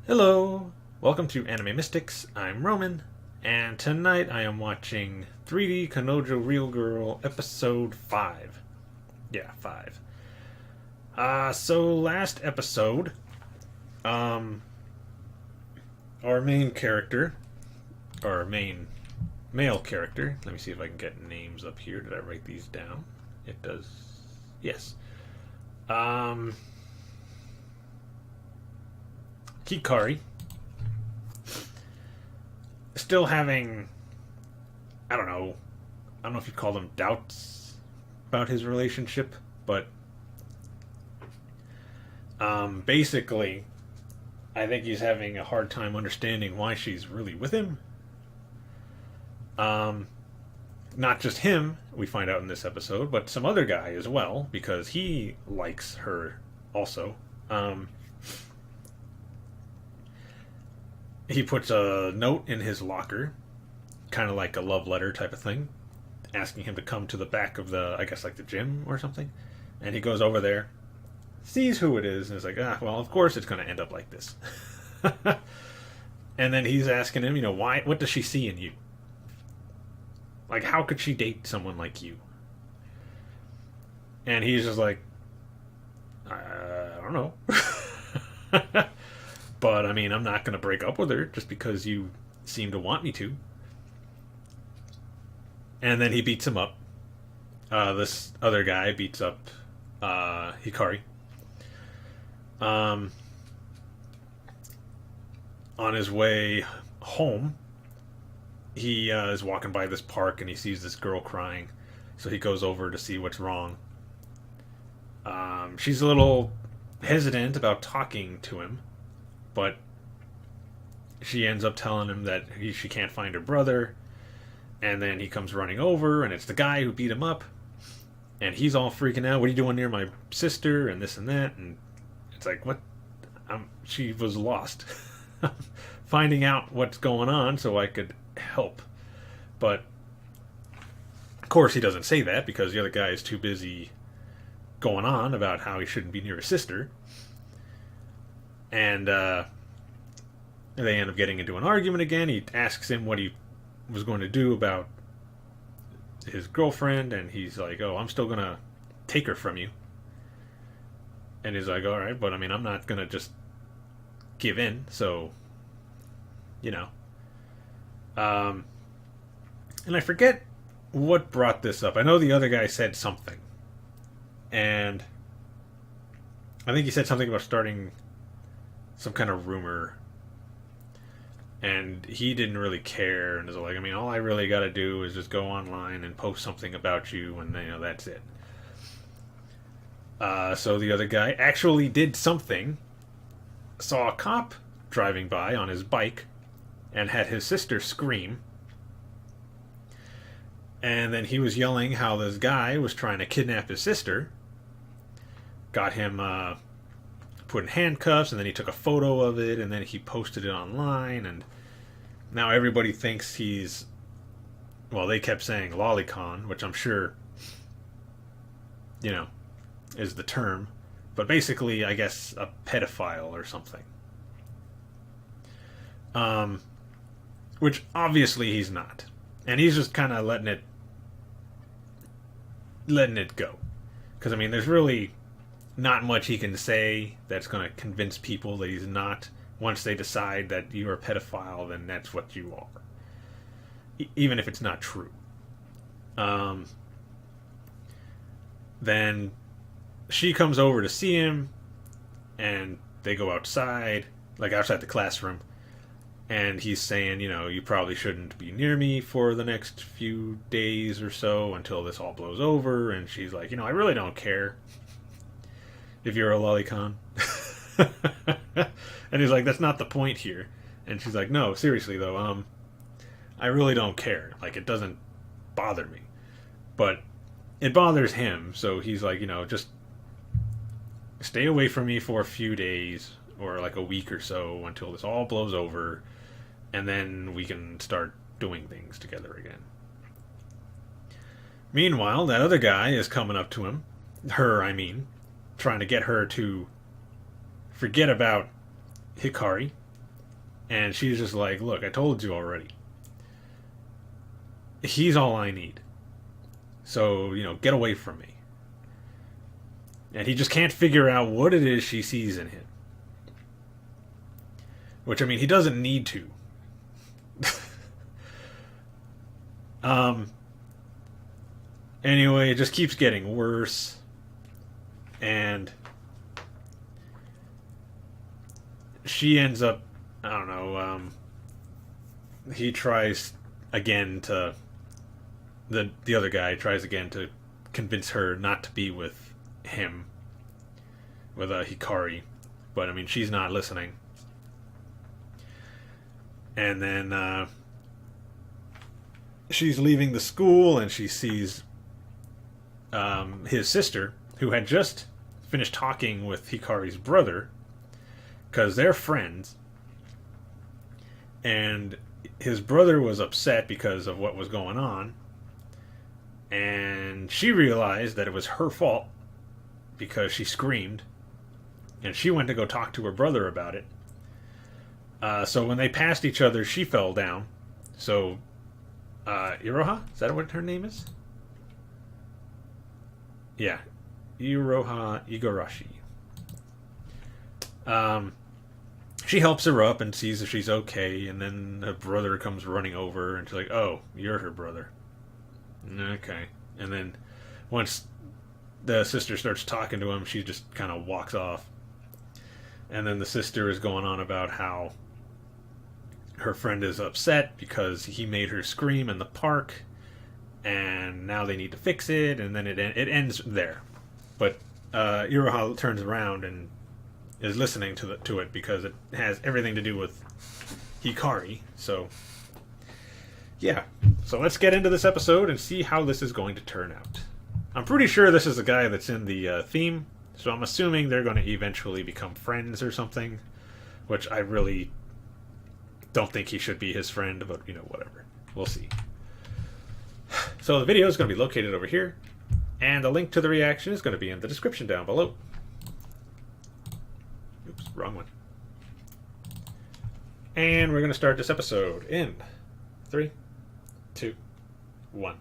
Hello! Welcome to Anime Mystics. I'm Roman, and tonight I am watching 3D Kanojo Real Girl Episode 5. Yeah, 5. So last episode, um, our main character, our main male character, let me see if I can get names up here. Did I write these down? It does. Yes. Hikari, still having, I don't know if you'd call them doubts about his relationship, but basically, I think he's having a hard time understanding why she's really with him. Um, Not just him, we find out in this episode, but some other guy as well, because he likes her also. He puts a note in his locker, kind of like a love letter type of thing, asking him to come to the back of the, I guess, like the gym or something. And he goes over there, sees who it is, and is like, well, of course it's going to end up like this. And then he's asking him, why? What does she see in you? Like, how could she date someone like you? And he's just like, I don't know. But, I mean, I'm not going to break up with her just because you seem to want me to. And then he beats him up. This other guy beats up Hikari. On his way home, he is walking by this park and he sees this girl crying. So he goes over to see what's wrong. She's a little hesitant about talking to him, but she ends up telling him that she can't find her brother. And then he comes running over, and it's the guy who beat him up. And he's all freaking out. What are you doing near my sister? And this and that. And it's like, what? She was lost. Finding out what's going on so I could help. But, of course, he doesn't say that because the other guy is too busy going on about how he shouldn't be near his sister. And they end up getting into an argument again. He asks him what he was going to do about his girlfriend, and he's like, oh, I'm still going to take her from you. And he's like, all right, but I mean, I'm not going to just give in, so, And I forget what brought this up. I know the other guy said something. And I think he said something about starting some kind of rumor, and he didn't really care, and was like, I mean, all I really got to do is just go online and post something about you, and that's it. So the other guy actually did something, saw a cop driving by on his bike, and had his sister scream, and then he was yelling how this guy was trying to kidnap his sister, got him put in handcuffs, and then he took a photo of it, and then he posted it online, and now everybody thinks he's, well, they kept saying lolicon, which I'm sure, is the term, but basically, I guess, a pedophile or something. Which obviously he's not. And he's just kind of letting it go. Because, I mean, there's really not much he can say that's going to convince people that he's not. Once they decide that you're a pedophile, then that's what you are. Even if it's not true. Then she comes over to see him, and they go outside, like outside the classroom, and he's saying, you probably shouldn't be near me for the next few days or so until this all blows over, and she's like, I really don't care if you're a lolicon. And he's like, that's not the point here. And she's like, no, seriously though, I really don't care. Like, it doesn't bother me. But it bothers him, so he's like, just stay away from me for a few days, or like a week or so, until this all blows over, and then we can start doing things together again. Meanwhile, that other guy is coming up to him, trying to get her to forget about Hikari And she's just like, look, I told you already. He's all I need. So, get away from me. And he just can't figure out what it is she sees in him. Which, I mean, he doesn't need to. Anyway, it just keeps getting worse. And she ends up, I don't know, he tries again to, the other guy tries again to convince her not to be with him, with Hikari. But, I mean, she's not listening. And then she's leaving the school and she sees his sister, who had just finished talking with Hikari's brother, because they're friends. And his brother was upset because of what was going on. And she realized that it was her fault because she screamed. And she went to go talk to her brother about it. So when they passed each other, she fell down. So, Iroha? Is that what her name is? Yeah. Iroha Igarashi. She helps her up and sees if she's okay, and then her brother comes running over, and she's like, oh, you're her brother. Okay. And then once the sister starts talking to him, she just kind of walks off. And then the sister is going on about how her friend is upset because he made her scream in the park, and now they need to fix it, and then it ends there. But Iroha turns around and is listening to it because it has everything to do with Hikari. So, yeah. So let's get into this episode and see how this is going to turn out. I'm pretty sure this is the guy that's in the theme, so I'm assuming they're going to eventually become friends or something, which I really don't think he should be his friend, but, whatever. We'll see. So the video is going to be located over here, and the link to the reaction is going to be in the description down below. Oops, wrong one. And we're going to start this episode in 3, 2, 1.